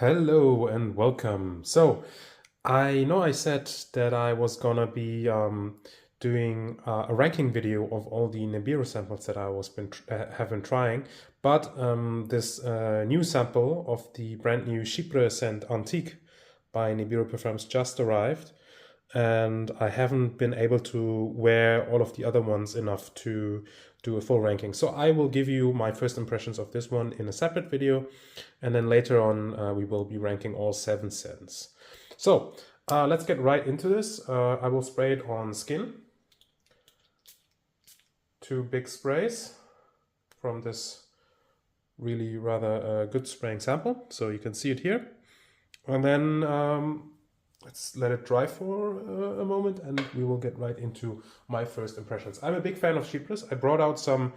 Hello and welcome. So, I know I said that I was gonna be doing a ranking video of all the Nebiru samples that I have been trying, but this new sample of the brand new Chypre scent Antique by Nebiru Parfums just arrived, and I haven't been able to wear all of the other ones enough to do a full ranking. So I will give you my first impressions of this one in a separate video, and then later on we will be ranking all 7 scents. So let's get right into this. I will spray it on skin. 2 big sprays from this really rather good spraying sample. So you can see it here. And then let's let it dry for a moment and we will get right into my first impressions. I'm a big fan of Chypres. I brought out some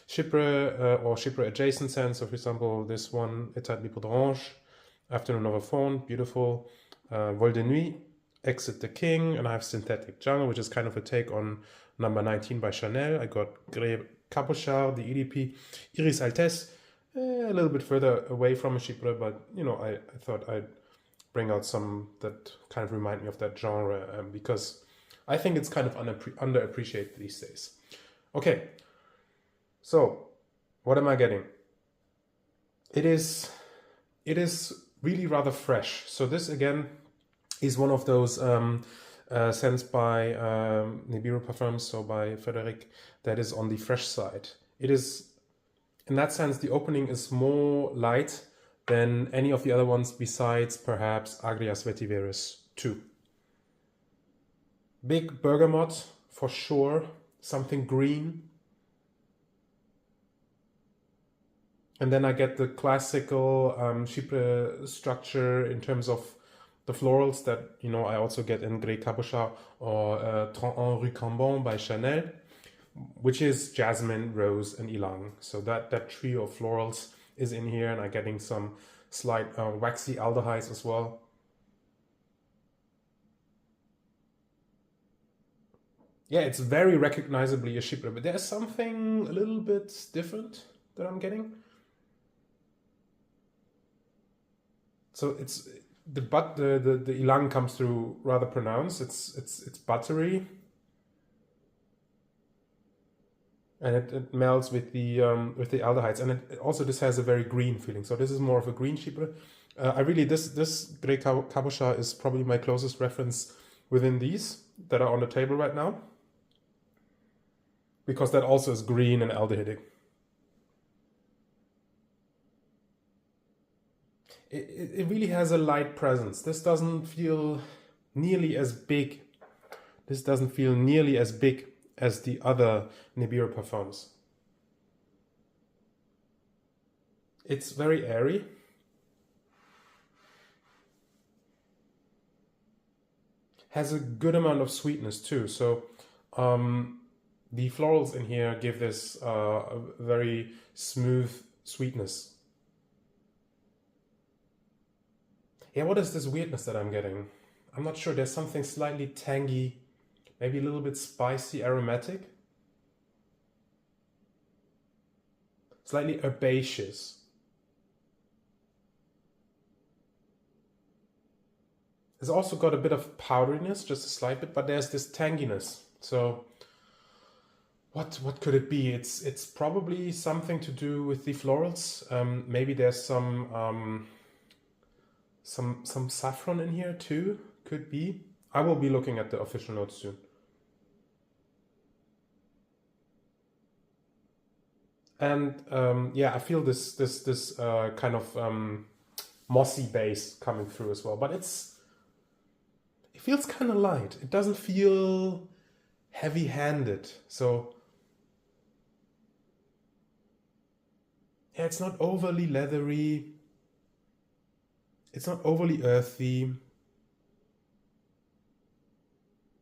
Chypre or Chypre adjacent scents. So for example, this one, État de l'Hippodrange, Afternoon of a Fawn, beautiful. Vol de Nuit, Exit the King, and I have Synthetic Jungle, which is kind of a take on number 19 by Chanel. I got Grey Cabochard, the EDP, Iris Altesse, a little bit further away from a Chypre, but you know, I thought I'd bring out some that kind of remind me of that genre because I think it's kind of underappreciated these days. Okay, so what am I getting? It is really rather fresh. So this again is one of those scents by Nebiru Parfums, so by Frederic, that is on the fresh side. It is, in that sense, the opening is more light than any of the other ones besides perhaps Agrias Vetiveris 2. Big bergamot for sure, something green. And then I get the classical Chypre structure in terms of the florals that, you know, I also get in Grey Cabochard or 31 Rue Cambon by Chanel, which is jasmine, rose, and ylang. So that trio of florals is in here, and I'm getting some slight waxy aldehydes as well. Yeah, it's very recognizably a Chypre, but there's something a little bit different that I'm getting. So it's the ylang comes through rather pronounced. It's buttery, and it melts with the aldehydes, and it also this has a very green feeling. So this is more of a green Chypre. I really this Grey Cabochard is probably my closest reference within these that are on the table right now, because that also is green and aldehydic. It really has a light presence. This doesn't feel nearly as big. This doesn't feel nearly as big as the other Nebiru Parfums. It's very airy. Has a good amount of sweetness too. So the florals in here give this a very smooth sweetness. Yeah, what is this weirdness that I'm getting? I'm not sure. There's something slightly tangy, maybe a little bit spicy, aromatic. Slightly herbaceous. It's also got a bit of powderiness, just a slight bit, but there's this tanginess. So what could it be? It's probably something to do with the florals. Maybe there's some saffron in here too, could be. I will be looking at the official notes soon. And yeah, I feel this kind of mossy base coming through as well, but it feels kind of light. It doesn't feel heavy-handed. So yeah, it's not overly leathery. It's not overly earthy.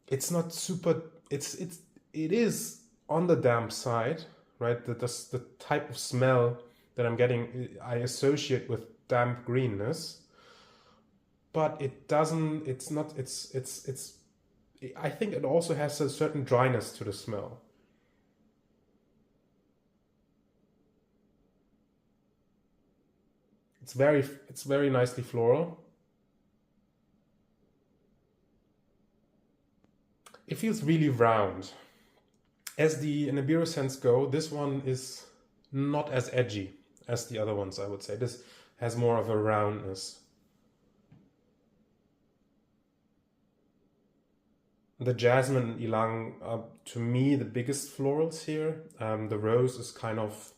It's not super. It is on the damp side, right? The type of smell that I'm getting, I associate with damp greenness, but it doesn't. It's not. It's. I think it also has a certain dryness to the smell. It's very nicely floral. It feels really round. As the Nebiru scents go, this one is not as edgy as the other ones, I would say. This has more of a roundness. The jasmine and ylang are, to me, the biggest florals here. The rose is kind of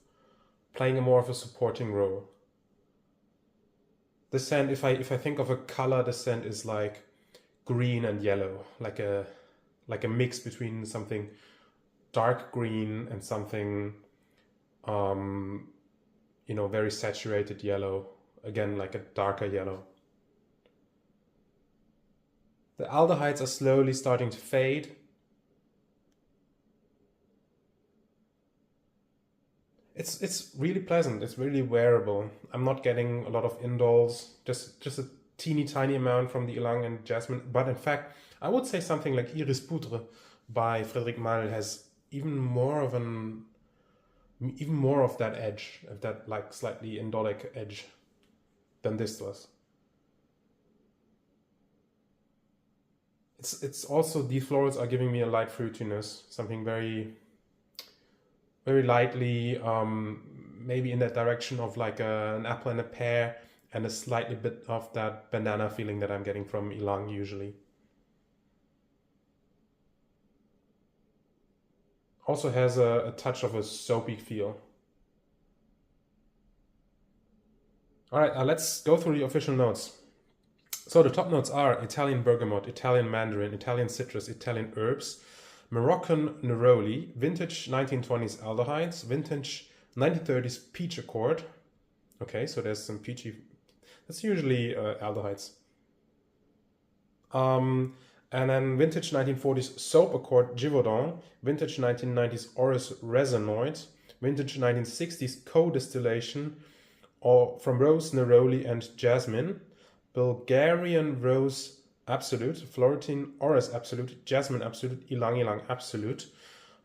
playing a more of a supporting role. The scent, if I think of a color, the scent is like green and yellow, like a mix between something dark green and something, you know, very saturated yellow. Again, like a darker yellow. The aldehydes are slowly starting to fade. It's really pleasant. It's really wearable. I'm not getting a lot of indoles, just a teeny tiny amount from the ylang and jasmine. But in fact, I would say something like Iris Poudre by Frédéric Malle has even more of that edge, of that like slightly indolic edge than this was. It's also, these florals are giving me a light fruitiness, something very, very lightly, maybe in that direction of like an apple and a pear, and a slightly bit of that banana feeling that I'm getting from ylang usually. Also has a touch of a soapy feel. All right, let's go through the official notes. So the top notes are Italian bergamot, Italian mandarin, Italian citrus, Italian herbs, Moroccan neroli, vintage 1920s aldehydes, vintage 1930s peach accord. Okay, so there's some peachy, that's usually aldehydes. And then vintage 1940s soap accord Givaudan, vintage 1990s orris resinoid, vintage 1960s co-distillation or from rose, neroli and jasmine, Bulgarian rose absolute, Florentine orris absolute, jasmine absolute, ylang ylang absolute,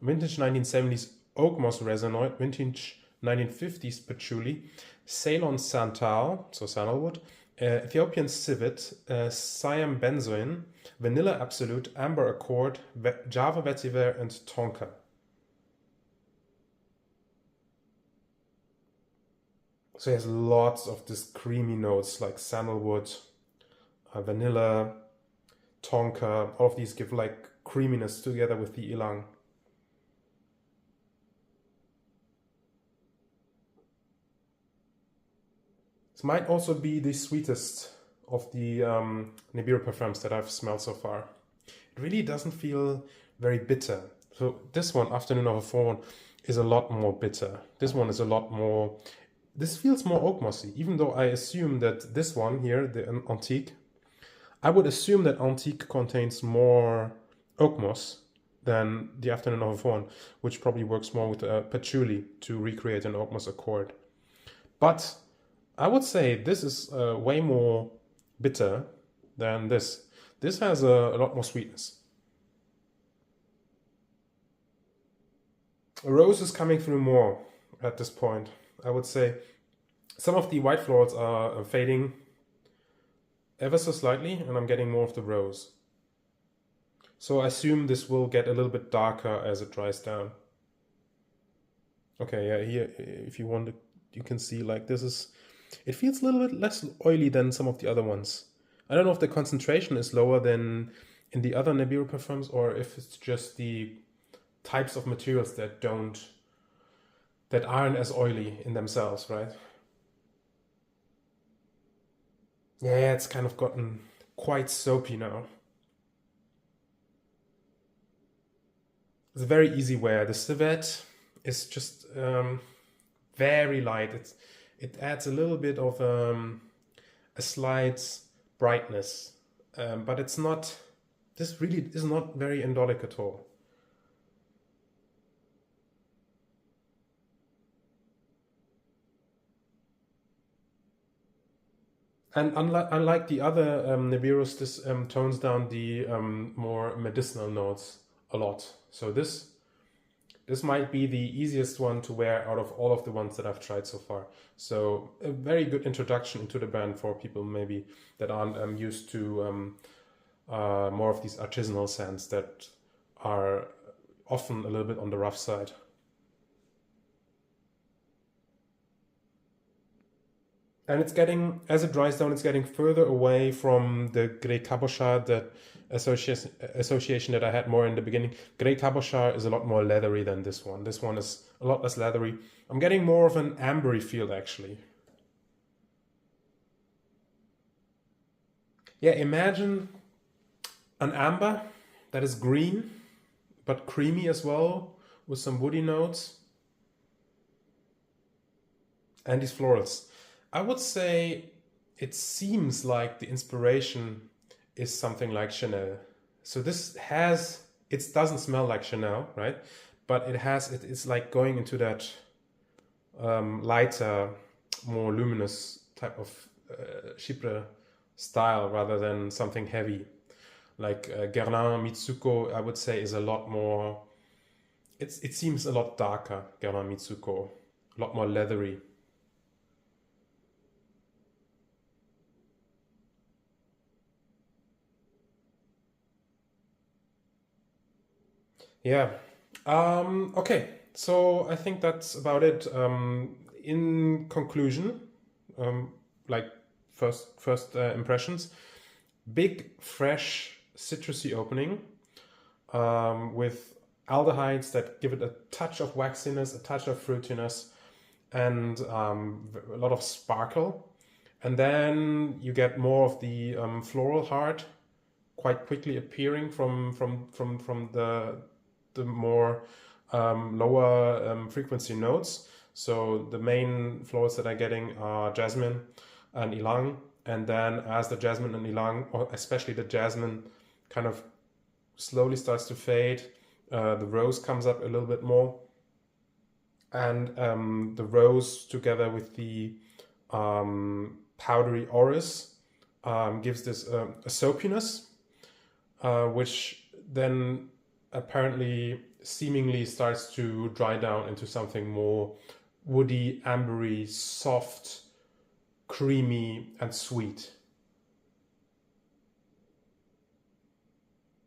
vintage 1970s oakmoss resinoid, vintage 1950s patchouli, Ceylon santal, so sandalwood, Ethiopian civet, Siam benzoin, vanilla absolute, amber accord, Java vetiver and tonka. So it has lots of these creamy notes like sandalwood, vanilla, tonka. All of these give like creaminess together with the ylang. This might also be the sweetest of the Nebiru Parfums that I've smelled so far. It really doesn't feel very bitter. So this one, Afternoon of a Fawn, is a lot more bitter. This one is a lot more... This feels more oak mossy, even though I assume that this one here, the Antique, I would assume that Antique contains more oak moss than the Afternoon of a Fawn, which probably works more with patchouli to recreate an oak moss accord. But I would say this is way more bitter than this. This has a lot more sweetness. Rose is coming through more at this point. I would say some of the white florals are fading ever so slightly, and I'm getting more of the rose. So I assume this will get a little bit darker as it dries down. Okay, yeah, here, if you want to, you can see like this is, it feels a little bit less oily than some of the other ones. I don't know if the concentration is lower than in the other Nebiru Parfums, or if it's just the types of materials that aren't as oily in themselves, right? Yeah, it's kind of gotten quite soapy now. It's a very easy wear. The civet is just very light. It adds a little bit of a slight brightness, but it's not. This really is not very indolic at all. And unlike the other Nebirus, this tones down the more medicinal notes a lot. So this this might be the easiest one to wear out of all of the ones that I've tried so far. So a very good introduction into the brand for people maybe that aren't used to more of these artisanal scents that are often a little bit on the rough side. And it's getting, as it dries down, it's getting further away from the Grey Cabochard, that association that I had more in the beginning. Grey Cabochard is a lot more leathery than this one. This one is a lot less leathery. I'm getting more of an ambery feel, actually. Yeah, imagine an amber that is green, but creamy as well, with some woody notes. And these florals. I would say it seems like the inspiration is something like Chanel. So this has, it doesn't smell like Chanel, right? But it's like going into that lighter, more luminous type of Chypre style rather than something heavy. Like Guerlain Mitsuko, I would say, is a lot more, it seems a lot darker, Guerlain Mitsuko, a lot more leathery. Yeah. Okay. So I think that's about it. In conclusion, like first impressions, big, fresh, citrusy opening with aldehydes that give it a touch of waxiness, a touch of fruitiness, and a lot of sparkle. And then you get more of the floral heart quite quickly appearing from the more lower frequency notes. So the main florals that I'm getting are jasmine and ylang, and then as the jasmine and ylang, or especially the jasmine, kind of slowly starts to fade, the rose comes up a little bit more, and the rose together with the powdery orris gives this a soapiness, which then apparently seemingly starts to dry down into something more woody, ambery, soft, creamy, and sweet.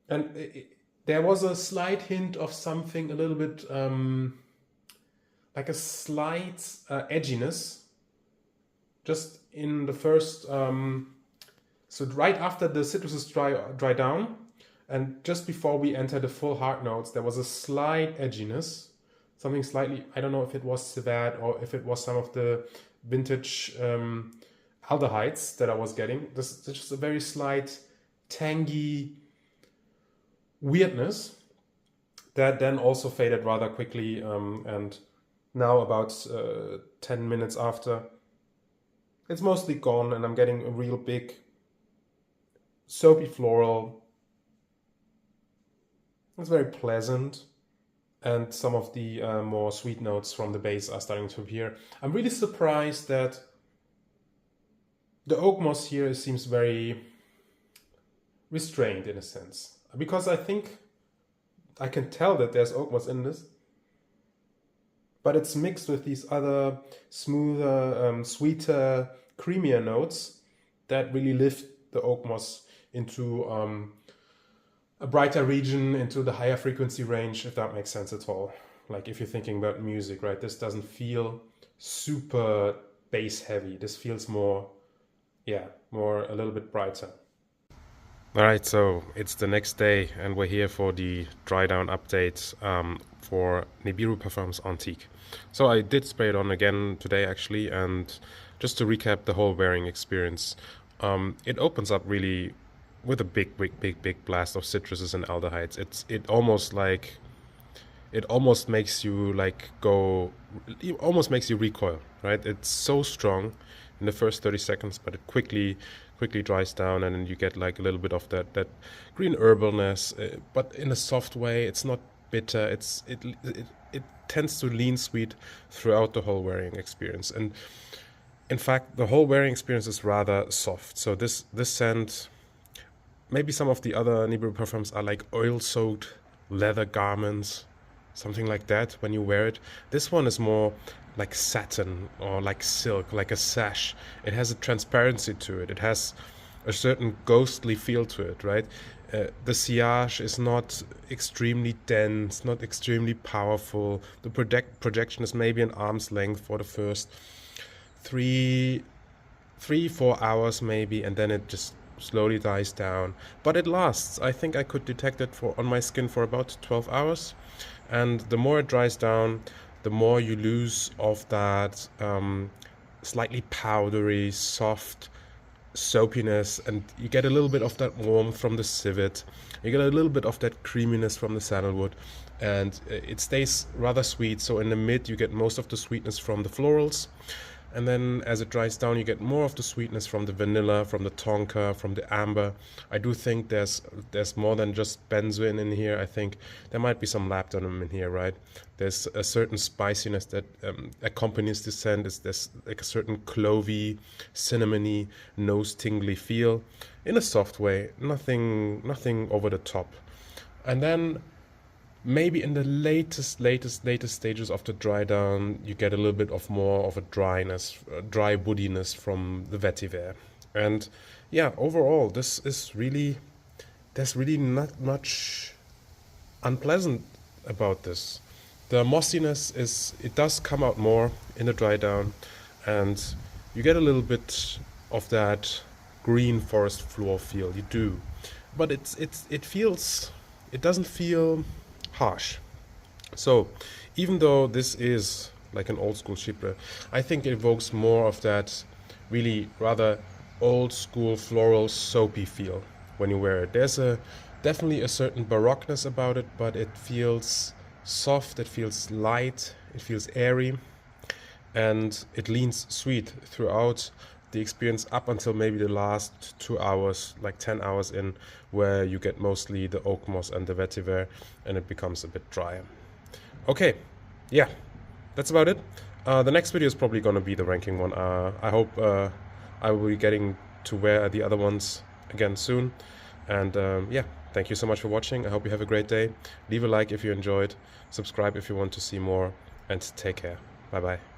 And there was a slight hint of something a little bit like a slight edginess just in the first, so right after the citruses dry down, and just before we enter the full hard notes, there was a slight edginess, something slightly, I don't know if it was civet or if it was some of the vintage aldehydes that I was getting. This is just a very slight, tangy weirdness that then also faded rather quickly. And now about 10 minutes after, it's mostly gone, and I'm getting a real big soapy floral. It's very pleasant, and some of the more sweet notes from the base are starting to appear. I'm really surprised that the oakmoss here seems very restrained in a sense, because I think I can tell that there's oakmoss in this, but it's mixed with these other smoother, sweeter, creamier notes that really lift the oakmoss into a brighter region, into the higher frequency range, if that makes sense at all. Like if you're thinking about music, right? This doesn't feel super bass heavy. This feels more, yeah, more a little bit brighter. All right, so it's the next day, and we're here for the Drydown update for Nebiru Parfums Antique. So I did spray it on again today, actually, and just to recap the whole wearing experience, it opens up really with a big blast of citruses and aldehydes. It almost makes you like go, it almost makes you recoil, right? It's so strong in the first 30 seconds, but it quickly dries down, and then you get like a little bit of that green herbalness, but in a soft way. It's not bitter. It tends to lean sweet throughout the whole wearing experience, and in fact the whole wearing experience is rather soft. So this scent, maybe some of the other Nebiru Parfums are like oil-soaked leather garments, something like that when you wear it. This one is more like satin or like silk, like a sash. It has a transparency to it. It has a certain ghostly feel to it, right? The sillage is not extremely dense, not extremely powerful. The projection is maybe an arm's length for the first 3-4 hours maybe, and then it just slowly dies down. But it lasts. I think I could detect it on my skin for about 12 hours. And the more it dries down, the more you lose of that slightly powdery, soft soapiness, and you get a little bit of that warmth from the civet. You get a little bit of that creaminess from the sandalwood, and it stays rather sweet. So in the mid you get most of the sweetness from the florals, and then as it dries down you get more of the sweetness from the vanilla, from the tonka, from the amber. I do think there's more than just benzoin in here. I think there might be some labdanum in here, right? There's a certain spiciness that accompanies the scent. There's like a certain clovey, cinnamony, nose tingly feel in a soft way, nothing over the top. And then maybe in the latest stages of the dry down, you get a little bit of more of a dryness, dry woodiness from the vetiver. And yeah, overall, there's really not much unpleasant about this. The mossiness it does come out more in the dry down, and you get a little bit of that green forest floor feel. You do, but it doesn't feel harsh. So even though this is like an old school Chypre, I think it evokes more of that really rather old school floral soapy feel when you wear it. There's definitely a certain baroqueness about it, but it feels soft, it feels light, it feels airy, and it leans sweet throughout the experience up until maybe the last 2 hours, like 10 hours in, where you get mostly the oakmoss and the vetiver, and it becomes a bit drier. Okay, yeah, that's about it. The next video is probably going to be the ranking one. I hope I will be getting to wear the other ones again soon. And yeah, thank you so much for watching. I hope you have a great day. Leave a like if you enjoyed, subscribe if you want to see more, and take care. Bye bye.